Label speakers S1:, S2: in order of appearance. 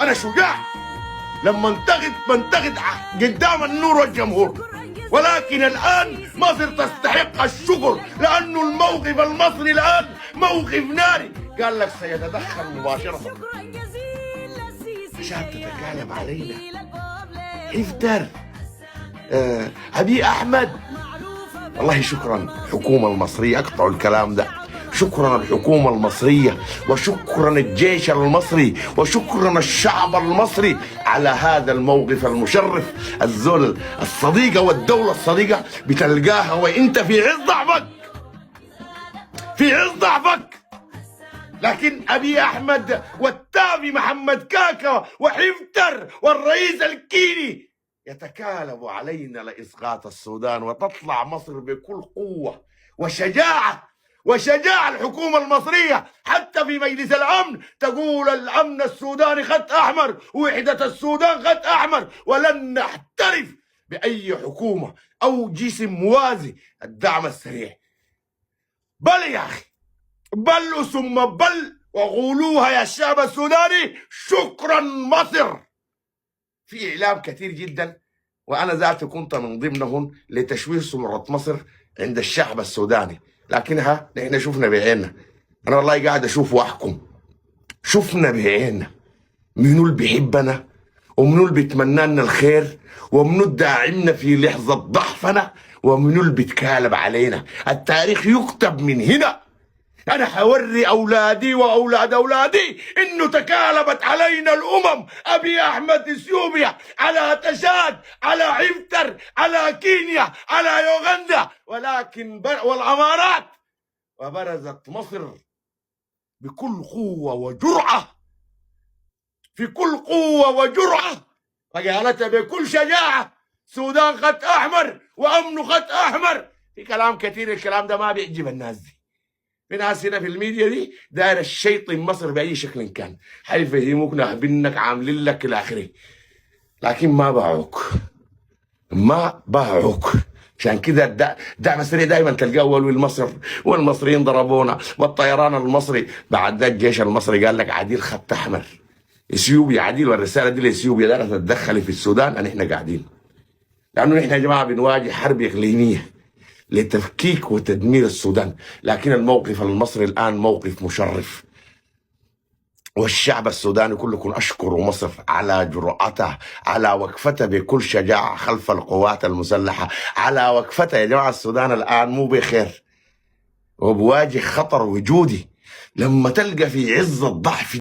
S1: انا شجاع لما بنتقد قدام النور والجمهور، ولكن الان مصر تستحق الشكر لانه الموقف المصري الان موقف ناري. قال لك سيتدخل مباشره عشان تتكالب علينا. افتر أبي أحمد. والله شكرا الحكومة المصرية، اقطعوا الكلام ده. شكرا الحكومة المصرية، وشكرا الجيش المصري، وشكرا الشعب المصري على هذا الموقف المشرف. الزول الصديقة والدولة الصديقة بتلقاها وانت في عز ضعفك، في عز ضعفك. لكن أبي أحمد والتابي محمد كاكا وحفتر والرئيس الكيني يتكالبوا علينا لإسقاط السودان، وتطلع مصر بكل قوة وشجاعة الحكومة المصرية حتى في مجلس الأمن تقول الأمن السوداني خط أحمر، ووحدة السودان خط أحمر، ولن نحترف بأي حكومة أو جسم موازي الدعم السريع. بل يا أخي، بل ثم بل، وقولوها يا الشعب السوداني شكرا مصر. في إعلام كثير جدا، وأنا ذاتي كنت من ضمنهم لتشويه سمعة مصر عند الشعب السوداني، لكنها نحن شفنا بعيننا. أنا والله قاعد أشوف وأحكم، شفنا بعيننا منو اللي بيحبنا، ومنو اللي بيتمنى لنا الخير، ومنو الداعمنا في لحظة ضعفنا، ومنو اللي بيتكالب علينا. التاريخ يكتب من هنا. أنا حوري أولادي وأولاد أولادي إنه تكالبت علينا الأمم، أبي أحمد إثيوبيا، على تشاد، على عفتر، على كينيا، على يوغندا، ولكن والأمارات، وبرزت مصر بكل قوة وجرأة، في كل قوة وجرأة، فقالتها بكل شجاعة السودان خط أحمر وأمنه خط أحمر. في كلام كثير، الكلام ده ما بيعجب الناس دي. في ناس هنا في الميديا دي داير الشيطن مصر باي شكل كان، حيفهموك نهبنك عاملين لك الى اخره، لكن ما باعوك. عشان كده الدعم السريع دائما تلقاه اول مصر، والمصريين ضربونا، والطيران المصري. بعد ده الجيش المصري قال لك عديل خط احمر، اثيوبيا عديل، والرساله دي لاثيوبيا دارت تتدخلي في السودان ان احنا قاعدين، لانه نحن يا جماعه بنواجه حرب اقليميه لتفكيك وتدمير السودان. لكن الموقف المصري الآن موقف مشرف، والشعب السوداني كلكم أشكر مصر على جرأتها، على وقفتها بكل شجاعة خلف القوات المسلحة، على وقفتها. يا جماعة السودان الآن مو بخير وبواجه خطر وجودي. لما تلقى في عز الضعف